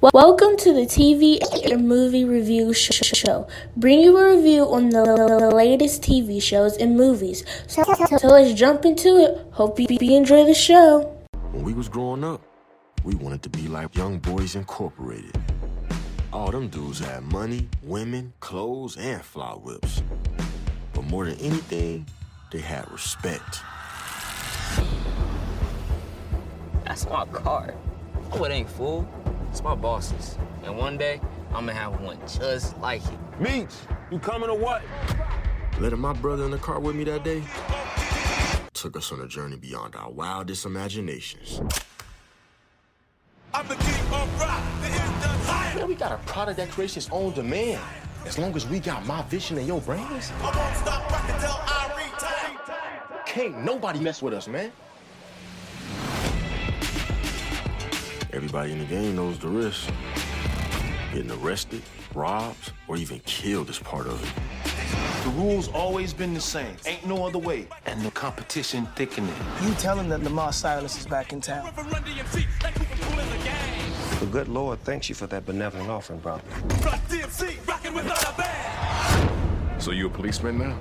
Welcome to the TV and movie review show. Bring you a review on the latest TV shows and movies. So let's jump into it. Hope you enjoy the show. When we was growing up, we wanted to be like Young Boys Incorporated. All them dudes had money, women, clothes, and fly whips. But more than anything, they had respect. That's my car. Oh, it ain't, fool. It's my boss's. And one day, I'm gonna have one just like it. Meech, you coming or what? Letting my brother in the car with me that day took us on a journey beyond our wildest imaginations. I'm the king of rock. Man, we got a product that creates its own demand. As long as we got my vision and your brains, I won't stop rocking till I retire. can't nobody mess with us, man. Everybody in the game knows the risk. Getting arrested, robbed, or even killed is part of it. The rules always been the same. Ain't no other way. And the competition thickening. You tell him that Lamar Silas is back in town. The good Lord thanks you for that benevolent offering, brother. So you a policeman now?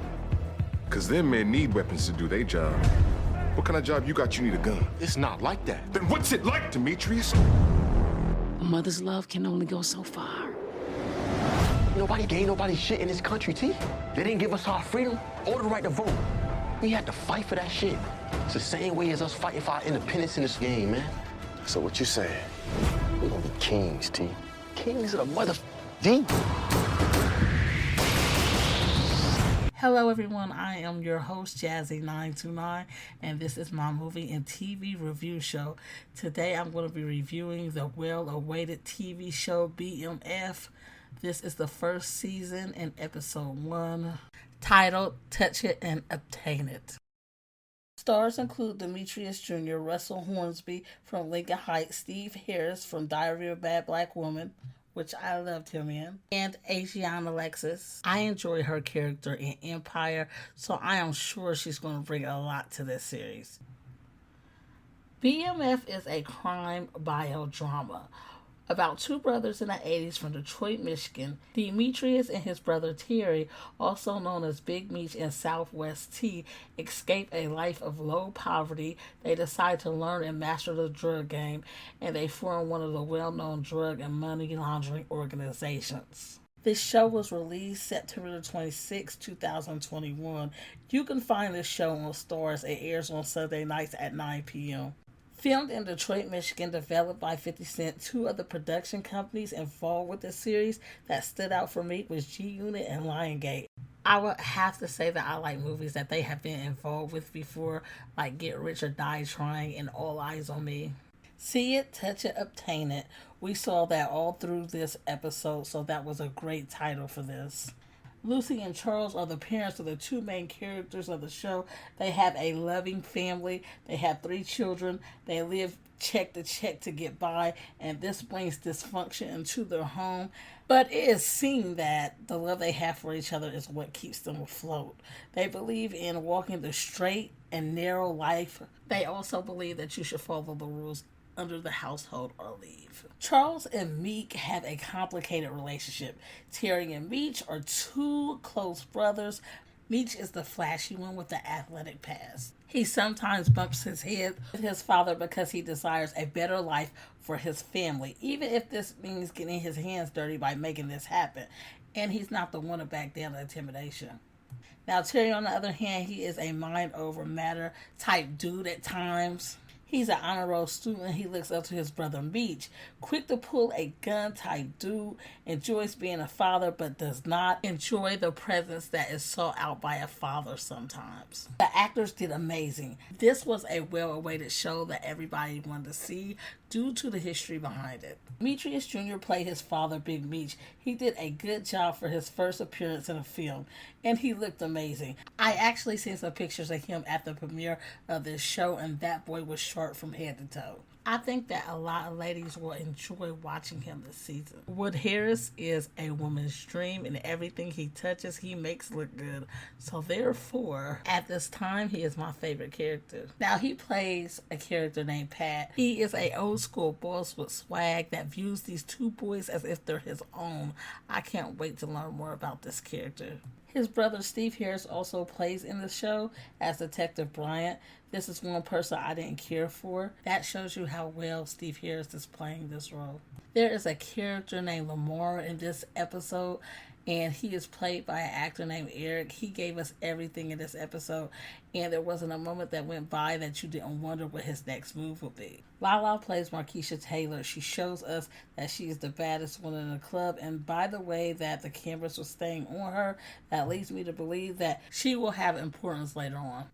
Because them men need weapons to do their job. What kind of job you got? You need a gun. It's not like that. Then what's it like, Demetrius? A mother's love can only go so far. Nobody gave nobody shit in this country, T. They didn't give us our freedom or the right to vote. We had to fight for that shit. It's the same way as us fighting for our independence in this game, man. So what you saying? We're gonna be kings, T. Kings of the mother... D. Hello everyone, I am your host Jazzy929 and this is my movie and TV review show. Today I'm going to be reviewing the well-awaited TV show BMF. This is the first season and episode 1, titled Touch It and Obtain It. Stars include Demetrius Jr., Russell Hornsby from Lincoln Heights, Steve Harris from Diary of a Bad Black Woman, which I loved him in, and Asian Alexis. I enjoy her character in Empire, so I am sure she's going to bring a lot to this series. BMF is a crime biodrama about two brothers in the 80s from Detroit, Michigan. Demetrius and his brother Terry, also known as Big Meech and Southwest T, escape a life of low poverty. They decide to learn and master the drug game, and they form one of the well-known drug and money laundering organizations. This show was released September 26, 2021. You can find this show on Stars. It airs on Sunday nights at 9 p.m. Filmed in Detroit, Michigan, developed by 50 Cent, two other production companies involved with the series that stood out for me was G-Unit and Lionsgate. I would have to say that I like movies that they have been involved with before, like Get Rich or Die Trying and All Eyes on Me. See it, touch it, obtain it. We saw that all through this episode, so that was a great title for this. Lucy and Charles are the parents of the two main characters of the show. They have a loving family. They have 3 children. They live check to check to get by, and this brings dysfunction into their home. But it is seen that the love they have for each other is what keeps them afloat. They believe in walking the straight and narrow life. They also believe that you should follow the rules under the household or leave. Charles and Meek have a complicated relationship. Terry and Meech are two close brothers. Meech is the flashy one with the athletic past. He sometimes bumps his head with his father because he desires a better life for his family, even if this means getting his hands dirty by making this happen. And he's not the one to back down to intimidation. Now Terry, on the other hand, he is a mind over matter type dude at times. He's an honor roll student. He looks up to his brother Meech. Quick to pull a gun type dude. Enjoys being a father, but does not enjoy the presence that is sought out by a father sometimes. The actors did amazing. This was a well-awaited show that everybody wanted to see due to the history behind it. Demetrius Jr. played his father, Big Meech. He did a good job for his first appearance in a film, and he looked amazing. I actually seen some pictures of him at the premiere of this show, and that boy was short from head to toe. I think that a lot of ladies will enjoy watching him this season. Wood Harris is a woman's dream, and everything he touches, he makes look good. So therefore, at this time, he is my favorite character. Now, he plays a character named Pat. He is a old school boss with swag that views these two boys as if they're his own. I can't wait to learn more about this character. His brother Steve Harris also plays in the show as Detective Bryant. This is one person I didn't care for. That shows you how well Steve Harris is playing this role. There is a character named Lamar in this episode, and he is played by an actor named Eric. He gave us everything in this episode, and there wasn't a moment that went by that you didn't wonder what his next move would be. Lala plays Markeisha Taylor. She shows us that she is the baddest one in the club, and by the way that the cameras were staying on her, that leads me to believe that she will have importance later on.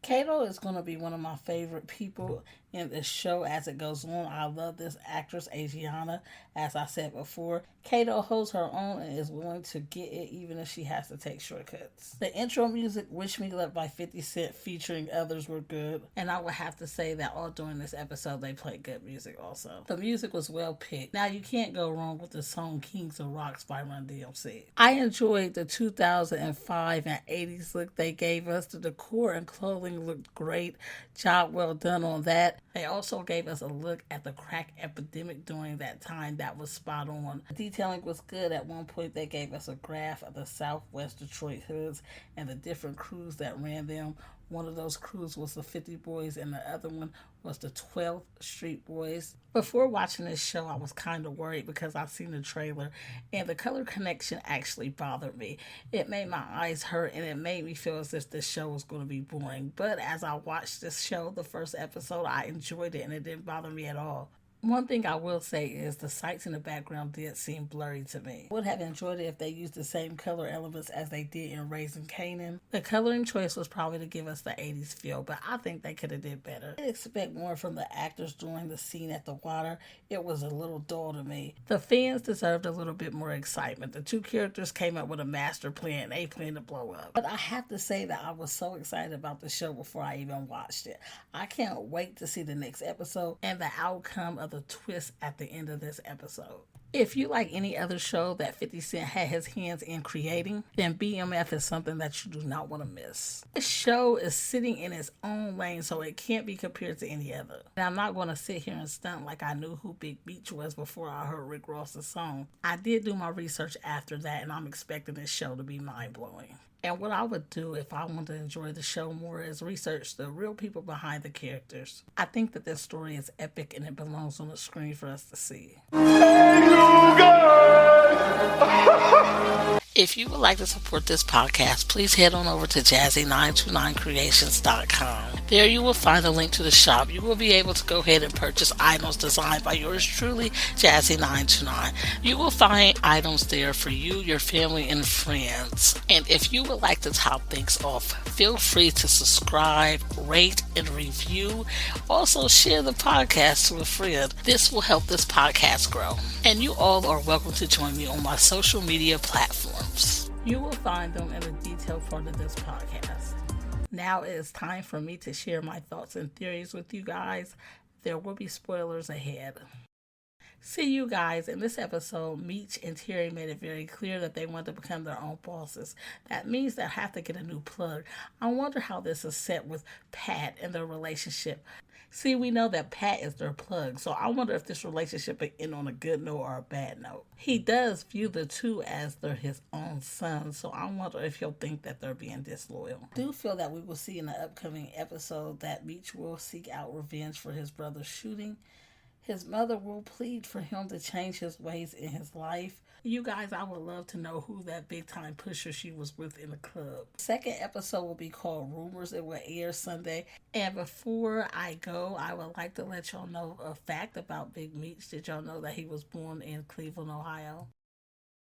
Kato is going to be one of my favorite people in this show as it goes on. I love this actress, Asiana. As I said before, Kato holds her own and is willing to get it even if she has to take shortcuts. The intro music, Wish Me Luck by 50 Cent featuring others, were good. And I would have to say that all during this episode, they played good music also. The music was well picked. Now, you can't go wrong with the song Kings of Rocks by Run DMC. I enjoyed the 2005 and 80s look they gave us. The decor and clothing looked great. Job well done on that. They also gave us a look at the crack epidemic during that time. That was spot on. The detailing was good. At one point, they gave us a graph of the Southwest Detroit hoods and the different crews that ran them. One of those crews was the 50 Boys and the other one was the 12th Street Boys. Before watching this show, I was kind of worried because I've seen the trailer and the color connection actually bothered me. It made my eyes hurt and it made me feel as if this show was going to be boring. But as I watched this show, the first episode, I enjoyed it and it didn't bother me at all. One thing I will say is the sights in the background did seem blurry to me. Would have enjoyed it if they used the same color elements as they did in Raising Kanan. The coloring choice was probably to give us the 80s feel, but I think they could have did better. I expect more from the actors during the scene at the water. It was a little dull to me. The fans deserved a little bit more excitement. The two characters came up with a master plan. They planned to blow up. But I have to say that I was so excited about the show before I even watched it. I can't wait to see the next episode and the outcome of the twist at the end of this episode. If you like any other show that 50 Cent had his hands in creating, then BMF is something that you do not want to miss. This show is sitting in its own lane, so it can't be compared to any other. And I'm not going to sit here and stunt like I knew who Big Meech was before I heard Rick Ross's song. I did do my research after that, and I'm expecting this show to be mind-blowing. And what I would do if I wanted to enjoy the show more is research the real people behind the characters. I think that this story is epic and it belongs on the screen for us to see. If you would like to support this podcast, please head on over to Jazzy929creations.com. There you will find a link to the shop. You will be able to go ahead and purchase items designed by yours truly, Jazzy929. You will find items there for you, your family, and friends. And if you would like to top things off, feel free to subscribe, rate, and review. Also, share the podcast to a friend. This will help this podcast grow. And you all are welcome to join me on my social media platforms. You will find them in the detailed part of this podcast. Now it is time for me to share my thoughts and theories with you guys. There will be spoilers ahead. See you guys. In this episode, Meech and Terry made it very clear that they want to become their own bosses. That means they have to get a new plug. I wonder how this is set with Pat and their relationship. See, we know that Pat is their plug, so I wonder if this relationship will end on a good note or a bad note. He does view the two as they're his own sons, so I wonder if he'll think that they're being disloyal. I do feel that we will see in the upcoming episode that Meech will seek out revenge for his brother's shooting. His mother will plead for him to change his ways in his life. You guys, I would love to know who that big time pusher she was with in the club. Second episode will be called Rumors. It will air Sunday. And before I go, I would like to let y'all know a fact about Big Meech. Did y'all know that he was born in Cleveland, Ohio?